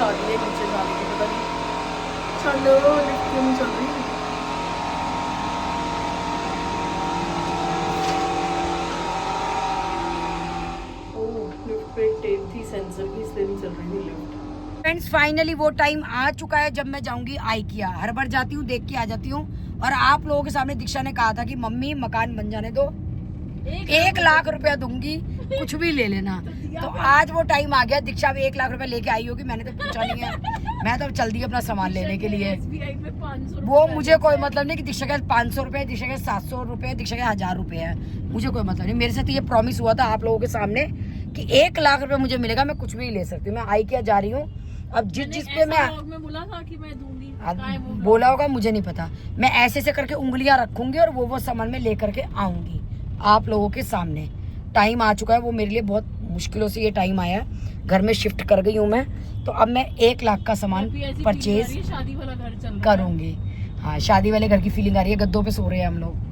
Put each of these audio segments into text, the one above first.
आ रही है नीचे जाने की, पता नहीं चलो लिफ्ट क्यों नहीं चल रही। ओह लिफ्ट पे टेप थी सेंसर की, इसलिए नहीं चल रही थी लिफ्ट। फ्रेंड्स फाइनली वो टाइम आ चुका है जब मैं जाऊंगी IKEA। हर बार जाती हूँ, देख के आ जाती हूँ। और आप लोगों के सामने दीक्षा ने कहा था कि मम्मी मकान बन जाने दो, 1 लाख रुपया दूंगी, कुछ भी ले लेना। तो आज वो टाइम आ गया। दीक्षा भी 1 लाख रुपया लेके आई होगी, मैंने तो पूछा नहीं है। मैं तो चल दी अपना सामान लेने के लिए। वो मुझे कोई मतलब नहीं कि दीक्षा के 500 रुपए, दीक्षा के 700 रुपए, दीक्षा के 1000 रुपए है, मुझे कोई मतलब नहीं। मेरे साथ ये प्रॉमिस हुआ था आप लोगों के सामने कि 1 लाख रुपए मुझे मिलेगा, मैं कुछ भी ले सकती हूँ। मैं IKEA जा रही हूँ। अब जिस पे मैं बोला था कि मैं दूंगी, बोला होगा मुझे नहीं पता। मैं ऐसे ऐसे करके उंगलियां रखूंगी और वो सामान में लेकर के आऊंगी आप लोगों के सामने। टाइम आ चुका है, वो मेरे लिए बहुत मुश्किलों से ये टाइम आया है। घर में शिफ्ट कर गई हूँ मैं, तो अब मैं 1 लाख का सामान परचेज शादी वाला घर चल करूंगी। हाँ, शादी वाले घर की फीलिंग आ रही है। गद्दों पे सो रहे हैं हम लोग।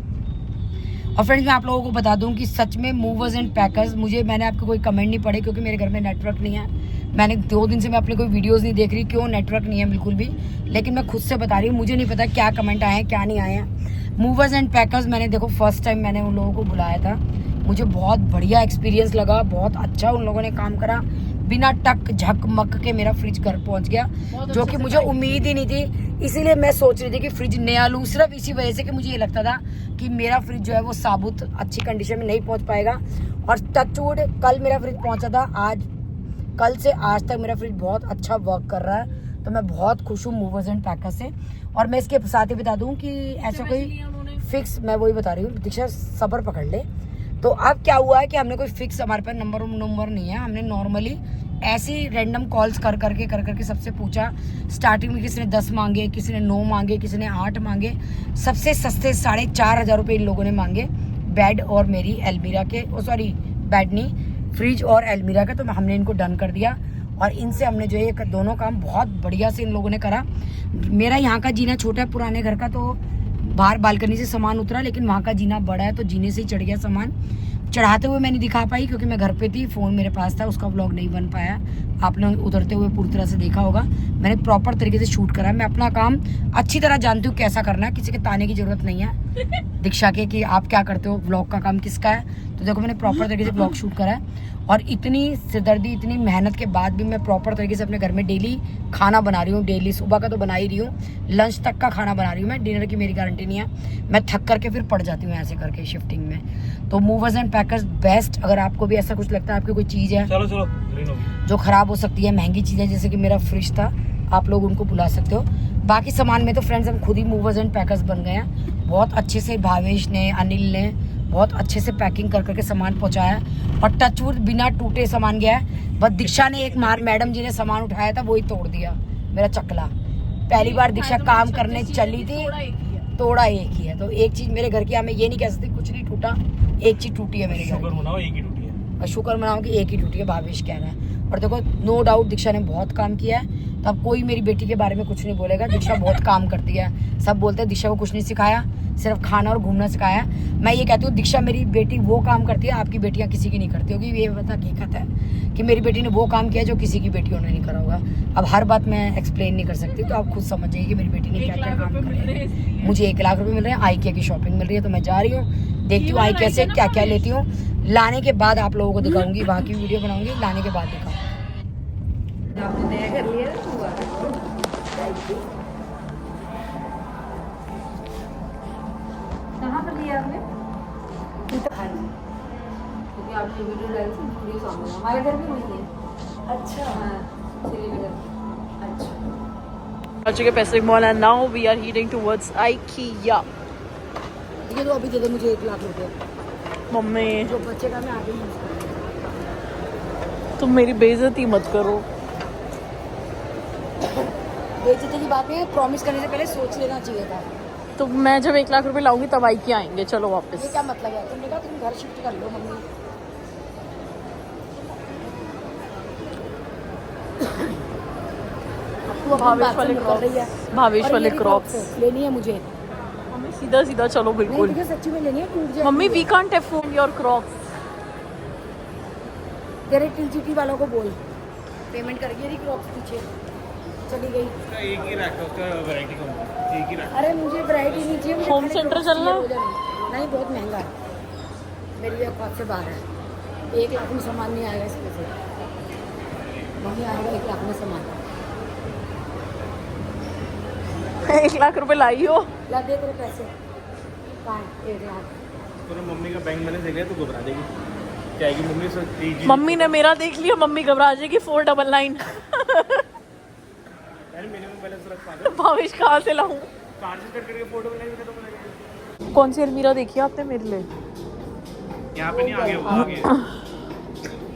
और फ्रेंड्स मैं आप लोगों को बता दूं कि सच में मूवर्स एंड पैकर्स, मैंने आपको कोई कमेंट नहीं पढ़े क्योंकि मेरे घर में नेटवर्क नहीं है। मैंने 2 दिन से मैं अपनी कोई वीडियोस नहीं देख रही, क्यों नेटवर्क नहीं है बिल्कुल भी। लेकिन मैं खुद से बता रही हूँ, मुझे नहीं पता क्या कमेंट आए हैं क्या नहीं आए हैं। मूवर्स एंड पैकर्स मैंने देखो फर्स्ट टाइम मैंने उन लोगों को बुलाया था, मुझे बहुत बढ़िया एक्सपीरियंस लगा, बहुत अच्छा उन लोगों ने काम करा। बिना टक झक मक के मेरा फ्रिज घर पहुंच गया, जो कि मुझे उम्मीद ही नहीं थी। इसीलिए मैं सोच रही थी कि फ्रिज नया लूं, सिर्फ इसी वजह से कि मुझे ये लगता था कि मेरा फ्रिज जो है वो साबुत अच्छी कंडीशन में नहीं पहुंच पाएगा। और टचवुड कल मेरा फ्रिज पहुंचा था, कल से आज तक मेरा फ्रिज बहुत अच्छा वर्क कर रहा है। तो मैं बहुत खुश हूँ मूवर्स एंड पैकर्स से। और मैं इसके साथ ही बता दूं कि ऐसा कोई फिक्स, मैं वही बता रही हूँ, दीक्षा सब्र पकड़ ले। तो अब क्या हुआ है कि हमने कोई फिक्स, हमारे पास नंबर नहीं है। हमने नॉर्मली ऐसी रैंडम कॉल्स कर करके सबसे पूछा। स्टार्टिंग में किसी ने 10 मांगे, किसी ने 9 मांगे, किसी ने 8 मांगे। सबसे सस्ते 4,500 रुपये इन लोगों ने मांगे, बेड और मेरी अलमीरा के, बेड नहीं, फ्रिज और अलमीरा का। तो हमने इनको डन कर दिया और इनसे हमने जो है दोनों काम बहुत बढ़िया से इन लोगों ने करा। मेरा यहाँ का जीना छोटा है पुराने घर का, तो बाहर बालकनी से सामान उतरा, लेकिन वहाँ का जीना बड़ा है तो जीने से ही चढ़ गया सामान। चढ़ाते हुए मैं नहीं दिखा पाई क्योंकि मैं घर पे थी, फ़ोन मेरे पास था, उसका व्लॉग नहीं बन पाया। आपने उतरते हुए पूरी तरह से देखा होगा। मैंने प्रॉपर तरीके से शूट करा। मैं अपना काम अच्छी तरह जानती हूँ कैसा करना है, किसी के ताने की जरूरत नहीं है दीक्षा के कि आप क्या करते हो, व्लॉग का काम किसका है। तो देखो मैंने प्रॉपर तरीके से व्लॉग शूट करा है। और इतनी सिरदर्दी, इतनी मेहनत के बाद भी मैं प्रॉपर तरीके से अपने घर में डेली खाना बना रही हूँ। डेली सुबह का तो बना ही रही हूँ, लंच तक का खाना बना रही हूँ मैं। डिनर की मेरी गारंटी नहीं है, मैं थक करके फिर पड़ जाती हूँ ऐसे करके शिफ्टिंग में। तो मूवर्स एंड पैकर्स बेस्ट। अगर आपको भी ऐसा कुछ लगता है, आपकी कोई चीज़ है जो ख़राब हो सकती है, महंगी चीज़ है, जैसे कि मेरा फ्रिज था, आप लोग उनको बुला सकते हो। बाकी सामान में तो फ्रेंड्स हम खुद ही मूवर्स एंड पैकर्स बन गए हैं। बहुत अच्छे से भावेश ने, अनिल ने बहुत अच्छे से पैकिंग कर करके सामान पहुंचाया और टचवुड बिना टूटे सामान गया है। बस दीक्षा ने मैडम जी ने सामान उठाया था, वही तोड़ दिया मेरा चकला। पहली बार दीक्षा काम करने चली थी, तोड़ा एक ही है। तो एक चीज मेरे घर की, मैं ये नहीं कह सकती कुछ नहीं टूटा, एक चीज टूटी है मेरे घर की। शुक्र मनाओ कि एक ही टूटी है, भावेश कह रहा है। और देखो नो डाउट दीक्षा ने बहुत काम किया है, तब कोई मेरी बेटी के बारे में कुछ नहीं बोलेगा। दीक्षा बहुत काम करती है, सब बोलते हैं दीक्षा को कुछ नहीं सिखाया, सिर्फ खाना और घूमना सिखाया। मैं ये कहती हूँ दीक्षा मेरी बेटी वो काम करती है, आपकी बेटियां किसी की नहीं करती होगी। ये बता हकीकत है कि मेरी बेटी ने वो काम किया जो किसी की बेटियों ने नहीं करा होगा। अब हर बात मैं एक्सप्लेन नहीं कर सकती, तो आप खुद समझ जाइए कि मेरी बेटी ने क्या क्या काम किया। मुझे 1 लाख रुपए मिल रहे हैं, IKEA की शॉपिंग मिल रही है, तो मैं जा रही हूँ, देखती हूँ IKEA से क्या क्या लेती हूँ। लाने के बाद आप लोगों को दिखाऊंगी, वहाँ की वीडियो बनाऊंगी, लाने के बाद दिखाऊंगी। कहाँ पर लिया आपने? क्योंकि आपने वीडियो डाली थी, वीडियो सामने हमारे घर भी वही है। अच्छा हाँ, श्रीनगर। अच्छा आ चुके Pacific mall and now we are heading towards IKEA। ये तो अभी दे दो मुझे 1 लाख रुपए। मम्मी जो बच्चे का मैं आगे यूज करूँगी। तुम मेरी बेइज्जती मत करो। बेइज्जती की बात है, प्रॉमिस करने से पहले सोच लेना चाहिए था। तो मैं जब 1 लाख रुपए लाऊंगी तब IKEA आएंगे। चलो वापस। ये क्या मतलब है? तुमने कहा तुम घर शिफ्ट कर लो मम्मी। भावेश वाले क्रॉप्स लेनी है मुझे। मम्मी सीधा सीधा चलो बिल्कुल। सच्ची में लेनी है, टूट जाएगी। Mummy we can't afford your crops. तेरे TGT वालों को बोल, पेमेंट करेगी। ये क्रॉप्स पीछे चली गई। उसका एक ही रैक है, उसका वैरायटी कम है, एक ही रैक। अरे मुझे वैरायटी नहीं चाहिए, मुझे होम खाली सेंटर Crocs चलना? चाहिए, नहीं बहुत महंगा है, मेरी औकात से बाहर है। 1 लाख में सामान नहीं आएगा इसमें से, मम्मी आएगा 1 लाख में सामान। 1 लाख रुपए लाई हो? ला दे तेरे पैसे कहाँ है? 1 लाख। तूने मम्मी का बैंक बैलेंस देख लिया तो घबरा देगी, क्या आएगी मम्मी से जी। मम्मी ने मेरा देख लिया, मम्मी घबरा जाएगी। 499। यार मिनिमम बैलेंस रख पा दे, भावेश कहाँ से लाऊं? चार्जेस कट करके फोटो बनाएंगे तो बनाएंगे। कौन सी अलमीरा देखी आपने मेरे लिए? यहाँ पे नहीं, आगे आगे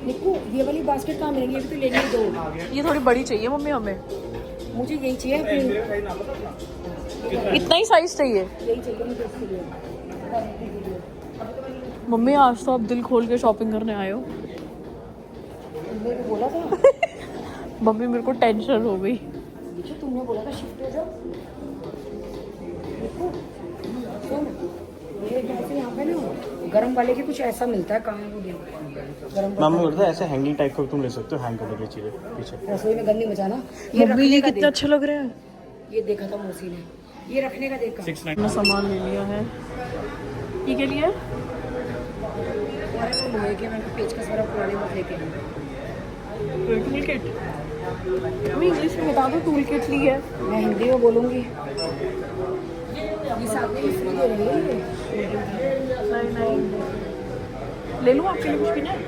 निक्कू ये वाली बास्केट कहाँ मिलेंगी? ये भी तो लेनी है 2। ये थोड़ी बड़ी चाहिए मम्मी हमें। मुझे यही चाहिए अपनी, इतना ही साइज चाहिए यही चाहिए मुझे इसके लिए। मम्मी। आज तो आप दिल खोल के शॉपिंग करने आए हो। तुमने भी बोला था मम्मी मेरे को टेंशन हो गई। देखो तुमने बोला था शिफ्ट हो जाओ। निक्कू सुन, मेरे घर से यहाँ पे ना गरम वाले के कुछ ऐसा मिलता है, कहाँ है वो गरम मामा बोलता है ऐसे हैंगिंग टाइप का तुम ले सकते हो, हैंग करने के लिए चीजें पीछे। रसोई में गंदी मचाना। मम्मी ये रखने का कितना अच्छा लग रहा है। देख, ये देखा था मौसी ने, ये रखने का देखा। 690 मैं सामान ले लिया है। ये के लिए? अरे वो लोहे के, मैंने पेचकस वाला पुराने में लेके आए। Tool kit. मम्मी इंग्लिश में बता दो टूल किट ली है। मैं हिंदी में बोलूँगी। ये साथ में फ्री दे रही है ये। नहीं ले लूँ आपके लिए कुछ भी नहीं?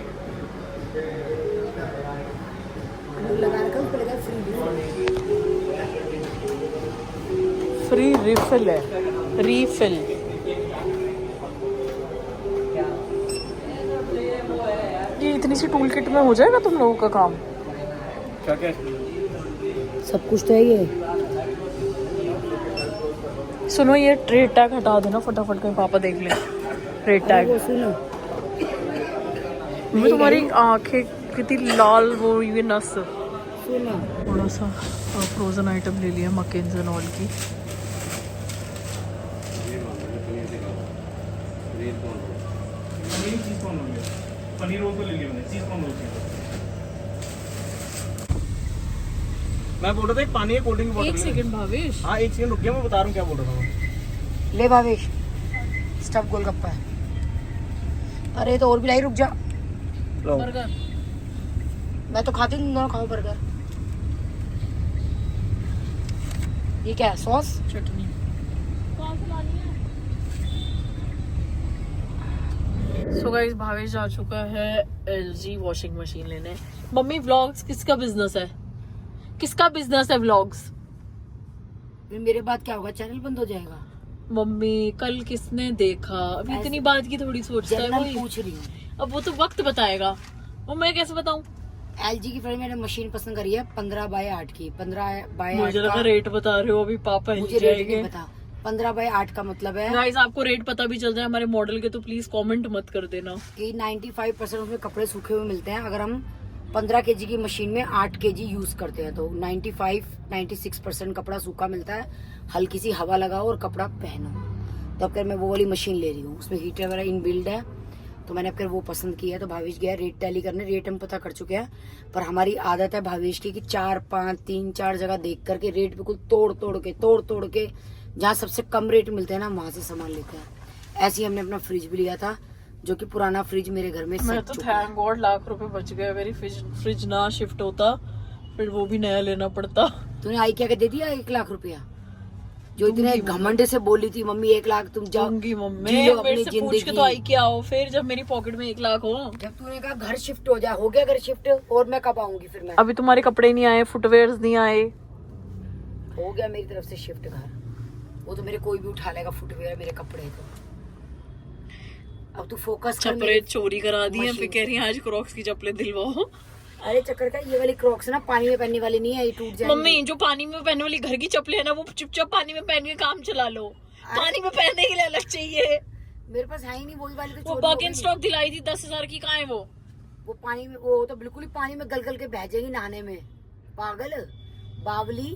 लगा रखा ऊपर लगा फ्री फ्री रिफिल है, रिफिल। ये इतनी सी टूल किट में हो जाएगा तुम लोगों का काम? क्या क्या सब कुछ तो है ये। सुनो ये रेट टैग हटा देना फटाफट, कहीं पापा देख ले रेट टैग। वो सुनो, मम्मी तुम्हारी आंखें कितनी लाल वो ये नस। सुनो थोड़ा सा फ्रोजन आइटम ले लिया मकेन्स एंड ऑल की। पनीर चीज कौन लोगे? पनीर रोल तो ले लिया मैंने, चीज कौन लोगे? मैं बोल रहा था एक पानी है, कोल्ड ड्रिंक की बोतल। एक सेकंड भावेश। हाँ एक सेकंड रुक गया, मैं बता रहा हूँ क्या बोल रहा था मैं। ले भावेश, स्टफ गोलगप्पा है। अरे तो और भी लाई, रुक जा। लो। बर्गर। मैं तो खाती हूँ, खाओ बर्गर। ये क्या है? सॉस? चटनी। सो गाइस भावेश जा चुका है LG वॉशिंग मशीन लेने। मम्मी व्लॉग्स किसका बिजनेस है? किसका बिजनेस है व्लॉग्स? फिर मेरे बाद क्या होगा? चैनल बंद हो जाएगा। मम्मी कल किसने देखा? अभी इतनी बात की थोड़ी सोचता है जनरल कोई। पूछ रही हूँ। अब वो तो वक्त बताएगा, वो मैं कैसे बताऊं? LG की फ्रेंड मैंने मशीन पसंद करी है 15x8 की। 15x8 मुझे लगा रेट बता रहे हो अभी पापा मुझे रेट नहीं पता। 15x8 का मतलब है गाइस आपको रेट पता भी चल जाए हमारे मॉडल के तो प्लीज कमेंट मत कर देना। कि 95% उसमें कपड़े सूखे हुए मिलते हैं। अगर हम 15 kg की मशीन में 8 kg यूज करते हैं तो 96% कपड़ा सूखा मिलता है। हल्की सी हवा लगाओ और कपड़ा पहनो। तो अब मैं वो वाली मशीन ले रही हूँ, उसमें हीटर वगैरह इन बिल्ड है, तो मैंने अब वो पसंद किया है। तो भावेश गया रेट टैली करने, रेट हम पता कर चुके हैं। पर हमारी आदत है भावेश की कि 4, 5, 3, 4 जगह देख करके रेट बिल्कुल तोड़ तोड़ के जहाँ सबसे कम रेट मिलते हैं ना वहां से सामान लेते हैं। ऐसे ही हमने अपना फ्रिज भी लिया था, जो कि पुराना फ्रिज मेरे घर में मैं सट तो चुका है। थैंक गॉड लाख रुपए बच गए। मेरी फ्रिज ना शिफ्ट होता फिर वो भी नया लेना पड़ता। तूने आई क्या दे दिया 1 लाख रुपया, जो इतने घमंडे से बोली थी मम्मी 1 लाख तुम जाओ दूंगी मम्मी, जी लो मेरे अपनी से पूछ के जिंदगी। तो आई क्या हो फिर जब मेरी पॉकेट में 1 लाख हो। जब तूने कहा घर शिफ्ट हो जा, हो गया घर शिफ्ट, और मैं कब आऊंगी फिर? मैं अभी तुम्हारे कपड़े नहीं आए, फुटवेयर नहीं आए। हो गया मेरी तरफ से शिफ्ट घर। वो तो मेरे कोई भी उठा लेगा फुटवेयर, मेरे कपड़े तो। अब तू फोकस कर। चप्पलें चोरी करा दी है, मशीन फिर कह रही है आज क्रॉक्स की चप्पलें दिलवाओ। अरे चक्कर का ये वाली क्रॉक्स ना पानी में पहनने वाली नहीं है, ये टूट जाएगी। मम्मी जो पानी में पहनने वाली घर की चप्पलें है ना वो चुपचाप पानी में पहन के काम चला लो। पानी में पहनने के लिए अलग चाहिए। मेरे पास है ही नहीं वही वाली, तो वो चोरी हो बार्गेन गई। स्टॉक दिलाई थी 10,000 की, कहाँ है वो? वो पानी में, वो तो बिल्कुल ही पानी में गल के बह जाएगी नहाने में। पागल बावली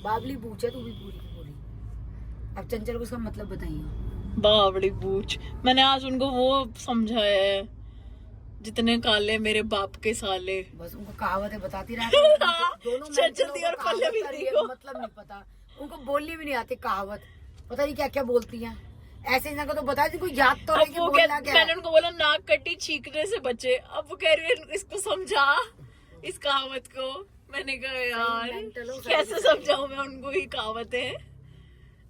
बावली पूछे तू भी पूरी की पूरी। अब चंचल को उसका मतलब बताइए। बावड़ी बूच। मैंने आज उनको वो समझाया है जितने काले मेरे बाप के साले। बस उनको कहावतें बताती रहती हैं। दोनों चंचल दी और पल्लवी दी को मतलब नहीं पता, उनको बोलनी भी नहीं आती कहावत, पता नहीं क्या क्या बोलती हैं। ऐसे इंसान को तो बता दी, कोई याद तो रहे कि बोलना क्या है। मैंने उनको बोला नाक कटी छींकने से बचे, अब वो कह रही है इसको समझा इस कहावत को। मैंने कहा यार कैसे समझाऊं मैं उनको ये कहावतें।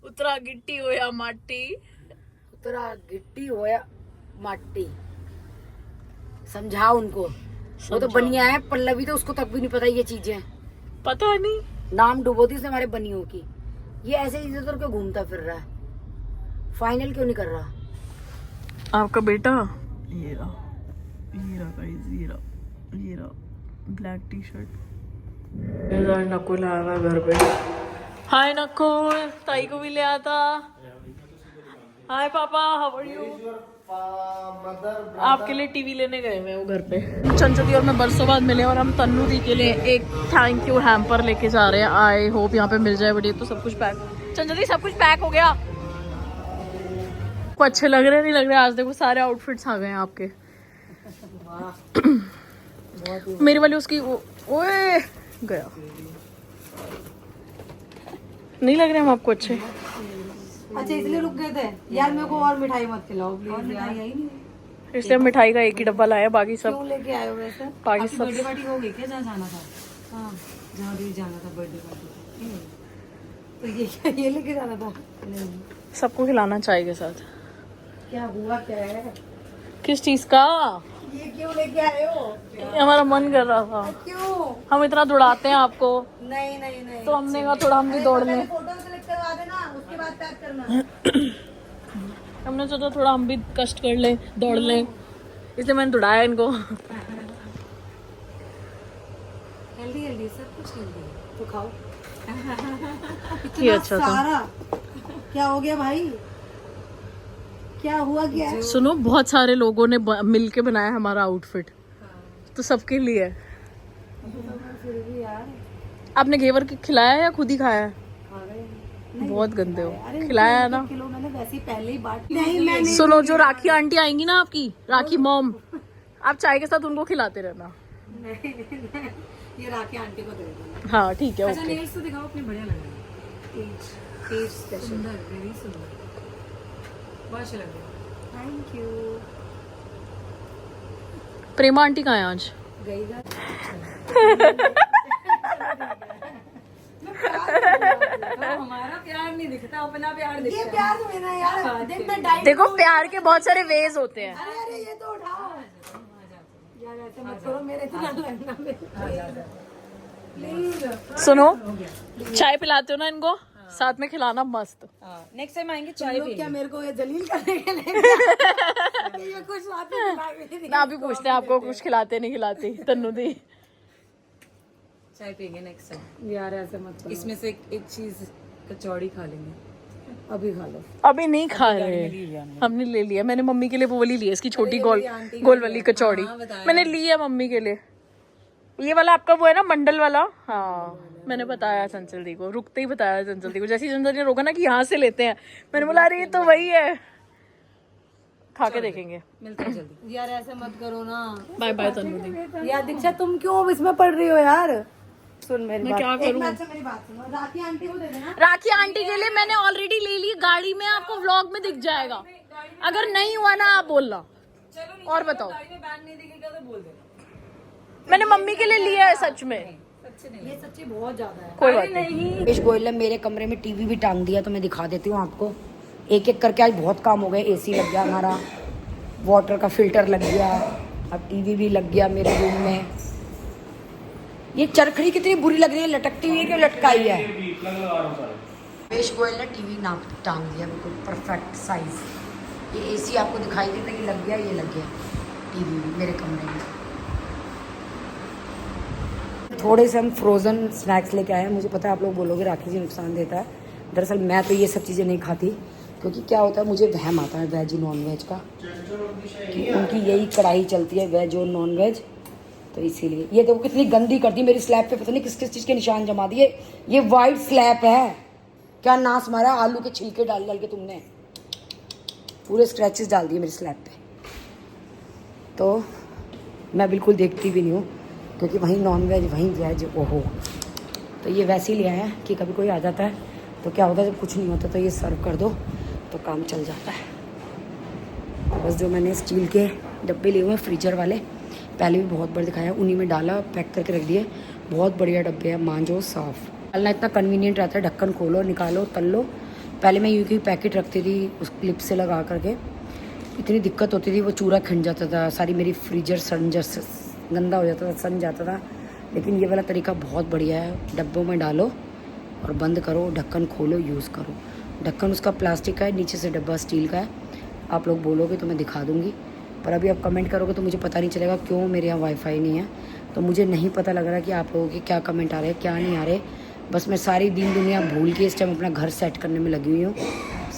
उतरा गिट्टी हो या माटी, उतरा गिट्टी हो या माटी, समझाओ उनको। वो तो बनिया है, पल्लवी तो उसको तक भी नहीं पता ये चीजें, पता नहीं नाम डुबोती उसने हमारे बनियों की। ये ऐसे इधर उधर क्यों घूमता फिर रहा है, फाइनल क्यों नहीं कर रहा? आपका बेटा ये रहा गाइस, ये रहा ब्लैक टी शर्ट। नकुल आया हुआ घर पे। हाय नकुल, ताई को भी ले आता। हाय पापा, हाउ आर यू? आपके लिए टीवी लेने गए मैं वो घर पे। चंचल दी और मैं बरसों बाद मिले और हम तन्नू दी के लिए एक थैंक यू हैम्पर लेके जा रहे हैं। आई होप यहाँ पे मिल जाए, बट ये तो सब कुछ पैक। चंचल दी सब कुछ पैक हो गया। को अच्छे लग रहे नहीं लग रहे? आज देखो सारे आउटफिट्स आ गए हैं आपके। मेरी वाली उसकी ओए गया, नहीं लग रहे हम आपको अच्छे? अच्छा इसलिए रुक गए थे यार, मेरे को और मिठाई मत खिलाओ प्लीज। और मिठाई आई नहीं, इसलिए मिठाई का एक ही डब्बा लाया, बाकी सब क्यों लेके आए हो वैसे? बाकी सब बर्थडे पार्टी हो गई क्या, जहाँ जाना था? हाँ जहाँ भी जाना था बर्थडे पार्टी, तो ये क्या ये लेके जाना था? नहीं सबको खिलाना चाय के साथ। क्या हुआ क्या है? किस चीज का? ये क्यों लेके आए हो? ये हमारा मन कर रहा था, क्यों? हम इतना दौड़ाते हैं आपको, नहीं नहीं नहीं, तो हमने कहा थोड़ा हम भी दौड़ लें। फोटो सेलेक्ट करवा देना, उसके बाद पैक करना। हमने सोचा थोड़ा हम भी कष्ट कर लें, दौड़ लें, इसलिए मैंने दौड़ाया इनको। हेल्दी हेल्दी सब कुछ हेल्दी तो खाओ। ये अच्छा था। सारा क्या हो गया भाई, क्या हुआ क्या? सुनो, बहुत सारे लोगों ने मिल के बनाया हमारा आउटफिट, तो सबके लिए। फिर भी यार आपने घेवर के खिलाया या खुद ही खाया? बहुत गंदे हो, खिलाया है ना? किलो मैंने वैसे ही पहले ही बांट। नहीं मैंने सुनो, जो राखी आंटी आएंगी ना आपकी, राखी मॉम, आप चाय के साथ उनको खिलाते रहना। ये राखी आंटी को दे देना। हाँ ठीक है, अच्छा ओके। नेल्स तो दिखाओ अपने, बढ़िया लग रहा है, तेज स्पेशल, सुंदर, वेरी सुंदर, बहुत अच्छा लग रहा है। Thank you. प्रेमा आंटी कहाँ है आज? गई जा हमारा प्यार नहीं दिखता, अपना प्यार दिखता है। ये प्यार तो मेरा यार, देख मैं डाइट। देखो प्यार के बहुत सारे वेज होते हैं। अरे अरे ये तो उठाओ यार, ऐसे मत करो मेरे इतना लगना प्लीज। सुनो, चाय पिलाते हो ना इनको, साथ में खिलाना मस्त। नेक्स्ट टाइम आएंगे चाय पी। क्या मेरे को ये जलील करने के लिए ये कुछ बात नहीं। ना अभी पूछते हैं आपको कुछ खिलाते नहीं खिलाती तन्नू दी। चाय पियेंगे नेक्स्ट टाइम यार, ऐसे मत करो। इसमें से एक चीज कचौड़ी खा लेंगे, अभी खा लो। अभी नहीं खा रहे, हमने ले लिया। मैंने मम्मी के लिए वो वाली ली है, इसकी छोटी गोल वाली कचौड़ी मैंने ली है मम्मी के लिए। ये वाला आपका वो है ना मंडल वाला? हाँ मैंने बताया चंचल दी को, रुकते ही बताया चंचल दी को। जैसे चंचल दी ने रोका ना कि यहाँ से लेते हैं, मैंने बोला अरे ये तो वही है, खा के देखेंगे। मिलते हैं जल्दी यार, ऐसे मत करो ना। बाय बाय तन्नू दी। यार दीक्षा तुम क्यों इसमें पड़ रही हो यार? सुन मेरी बात, क्या करूं? मेरी बात सुनो, राखी आंटी को दे देना। राखी आंटी के लिए मैंने ऑलरेडी ले ली गाड़ी में, आपको व्लॉग में दिख जाएगा। अगर नहीं हुआ ना आप बोलना। और बताओ, मैंने मम्मी के लिए लिया है सच में। ये सच्ची बहुत ज्यादा है। कोई बात नहीं। पेश गोयल ने मेरे कमरे में टीवी भी टांग दिया, तो मैं दिखा देती हूँ आपको। एक एक करके आज बहुत काम हो गए। एसी लग गया हमारा, वाटर का फिल्टर लग गया, अब टीवी भी लग गया मेरे रूम में। ये चरखड़ी कितनी बुरी लग रही है, लटकती हुई है कि लटकाई है? पेश गोयल ने टीवी नाप टांग दिया बिल्कुल परफेक्ट साइज। ये एसी आपको दिखाई देता है कि लग गया, ये लग गया टीवी भी मेरे कमरे में। थोड़े से हम फ्रोज़न स्नैक्स लेके आए हैं। मुझे पता है आप लोग बोलोगे राखी जी नुकसान देता है, दरअसल मैं तो ये सब चीज़ें नहीं खाती, क्योंकि क्या होता है मुझे वहम आता है वेज नॉन वेज का, कि उनकी यही कढ़ाई चलती है वेज और नॉन वेज, तो इसीलिए। ये देखो कितनी गंदी करती मेरी स्लैब पे, पता नहीं किस किस चीज़ के निशान जमा दिए। ये वाइट स्लैब है, क्या नाश मारा, आलू के छिलके डाल डाल के तुमने पूरे स्क्रैचेस डाल दिए मेरी स्लैब पे। तो मैं बिल्कुल देखती भी नहीं हूँ, क्योंकि वहीं नॉन वेज वहीं वेज, ओहो। तो ये वैसे ही लिया है कि कभी कोई आ जाता है तो क्या होता है, जब कुछ नहीं होता तो ये सर्व कर दो तो काम चल जाता है। बस जो मैंने स्टील के डब्बे लिए हुए हैं फ्रीजर वाले, पहले भी बहुत बार दिखाया, उन्हीं में डाला, पैक करके रख दिए। बहुत बढ़िया डब्बे हैं, मांजो साफ़। डालना इतना कन्वीनियंट रहता है, ढक्कन खोलो, निकालो, तल लो। पहले मैं यूँ की पैकेट रखती थी उस क्लिप से लगा करके, इतनी दिक्कत होती थी, वो चूरा खिंड जाता था, सारी मेरी फ्रीजर गंदा हो जाता था, सन जाता था। लेकिन ये वाला तरीका बहुत बढ़िया है, डब्बों में डालो और बंद करो, ढक्कन खोलो, यूज़ करो। ढक्कन उसका प्लास्टिक का है, नीचे से डब्बा स्टील का है। आप लोग बोलोगे तो मैं दिखा दूँगी, पर अभी आप कमेंट करोगे तो मुझे पता नहीं चलेगा क्यों मेरे यहाँ वाईफाई नहीं है। तो मुझे नहीं पता लग रहा कि आप लोगों के क्या कमेंट आ रहे हैं, क्या नहीं आ रहे। बस मैं सारी दीन दुनिया भूल के इस टाइम अपना घर सेट करने में लगी हुई हूँ।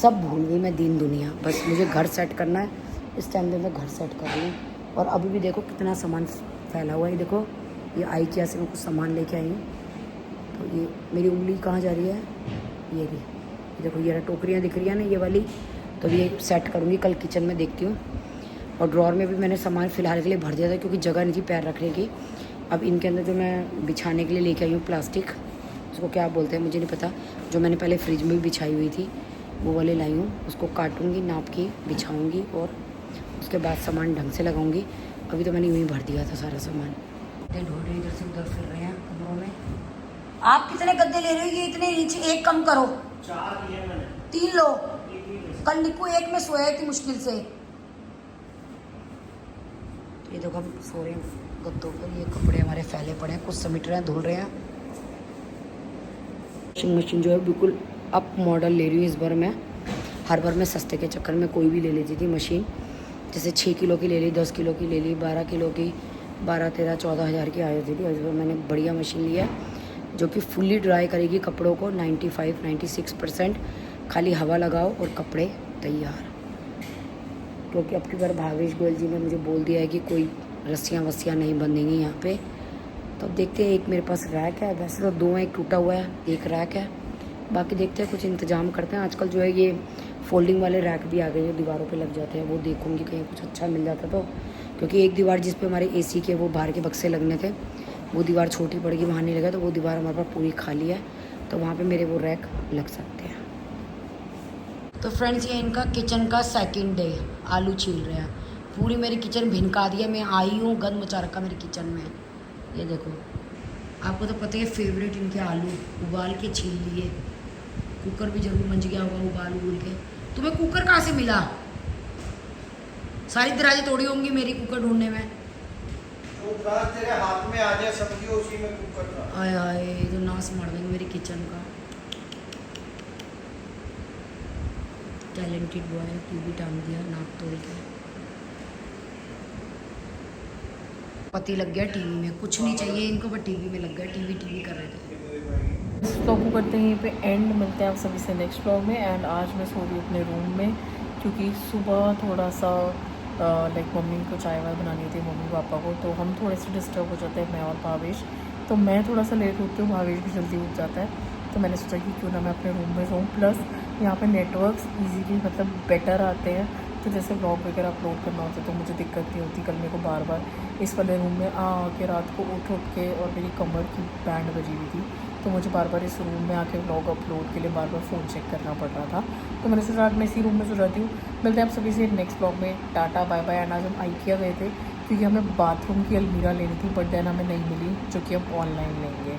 सब भूल गई मैं, दीन दुनिया। बस मुझे घर सेट करना है, इस टाइम पे मैं घर सेट कर रही हूँ। और अभी भी देखो कितना सामान फैला हुआ है। देखो ये IKEA से मैं कुछ सामान लेके आई हूँ। तो ये मेरी उंगली कहाँ जा रही है, ये भी देखो, ये टोकरियाँ दिख रही है ना ये वाली, तो ये सेट करूँगी कल, किचन में देखती हूँ। और ड्रॉर में भी मैंने सामान फ़िलहाल के लिए भर दिया था, क्योंकि जगह नहीं थी पैर रखने की। अब इनके अंदर जो मैं बिछाने के लिए लेके आई हूँ प्लास्टिक, उसको क्या बोलते हैं मुझे नहीं पता, जो मैंने पहले फ्रिज में भी बिछाई हुई थी वो वाले लाई हूँ। उसको काटूँगी, नाप के बिछाऊँगी और उसके बाद सामान ढंग से लगाऊँगी। अभी तो मैंने यूँ ही भर दिया था सारा सामान। ढोल इधर से उधर फिर रहे हैं कमरों में। आप कितने गद्दे ले रहे हो? ये इतने नीचे, एक कम करो। 4 लिए मैंने, 3 लो। कल निक्कू एक में सोया थी मुश्किल से। ये देखो हम सो रहे हैं गद्दों पर, ये कपड़े हमारे फैले पड़े हैं, कुछ समेट रहे हैं, धुल रहे हैं। वॉशिंग मशीन जो है बिल्कुल अप मॉडल ले रही हूँ इस बार मैं। हर बार मैं सस्ते के चक्कर में कोई भी ले लेती थी मशीन, जैसे 6 किलो की ले ली, 10 किलो की ले ली, 12 किलो की, 12, 13, 14 हज़ार की आ जाती थी। इस बार मैंने बढ़िया मशीन लिया है जो कि फुल्ली ड्राई करेगी कपड़ों को 95-96%। खाली हवा लगाओ और कपड़े तैयार। क्योंकि अब की बार भावेश गोयल जी ने मुझे बोल दिया है कि कोई रस्सियाँ वस्सियाँ नहीं बंधेंगी यहाँ पे। तो अब देखते हैं, एक मेरे पास रैक है, वैसे तो 2 हैं, एक टूटा हुआ है, एक रैक है। बाकी देखते हैं, कुछ इंतजाम करते हैं। आजकल जो है ये फोल्डिंग वाले रैक भी आ गए हैं, दीवारों पे लग जाते हैं, वो देखूंगी कहीं कुछ अच्छा मिल जाता तो। क्योंकि एक दीवार जिस पे हमारे AC के वो बाहर के बक्से लगने थे, वो दीवार छोटी पड़ गई, वहाँ नहीं लगा, तो वो दीवार हमारे पास पूरी खाली है, तो वहाँ पे मेरे वो रैक लग सकते हैं। तो फ्रेंड्स, ये इनका किचन का सेकंड डे, आलू छील रहे हैं। पूरी मेरी किचन भिनका दी है, मैं आई हूँ, गंद मचा रखा मेरी किचन में। ये देखो, आपको तो पता है फेवरेट इनके आलू उबाल के छील लिए। कुकर भी जरूर मंज गया होगा उबाल के। तुम्हें कुकर कहाँ से मिला? सारी दराजें तोड़ी होंगी मेरी कुकर ढूंढने में। तेरे हाथ में आ जाए सब्जी, उसी में कुकर का। आय हाय, तो नाश मार देंगे मेरी किचन का। टैलेंटेड बॉय, टीवी टांग दिया नाक तोड़ के। पति लग गया टीवी में, कुछ नहीं चाहिए इनको, बट टीवी में लग गया, टीवी कर रहे थे। इस व्लॉग को करते हैं यहीं पे एंड। मिलते हैं आप सभी से नेक्स्ट व्लॉग में। एंड आज मैं सो रही हूँ अपने रूम में, क्योंकि सुबह थोड़ा सा लाइक मम्मी को चाय वाय बनानी थी, मम्मी पापा को, तो हम थोड़े से डिस्टर्ब हो जाते हैं, मैं और भावेश। तो मैं थोड़ा सा लेट उठती हूँ, भावेश भी जल्दी उठ जाता है। तो मैंने सोचा कि क्यों ना मैं अपने रूम में सोऊँ, प्लस यहाँ पे नेटवर्क्स इजीली मतलब बेटर आते हैं। तो जैसे व्लॉग वगैरह अपलोड करना होता है तो मुझे दिक्कत नहीं होती। कल मेरे को बार बार इस वाले रूम में आके रात को उठ के, और मेरी कमर की बैंड बजी हुई थी, तो मुझे बार बार इस रूम में आके व्लॉग अपलोड के लिए बार बार फ़ोन चेक करना पड़ रहा था। तो मैंने सोचा मैं इसी रूम में सो जाती हूँ। मिलते हैं आप सभी से नेक्स्ट व्लॉग में। Tata bye bye. एंड आज हम IKEA गए थे, क्योंकि हमें बाथरूम की अलमीरा लेनी थी, बट देन हमें नहीं मिली, जो कि हम ऑनलाइन लेंगे।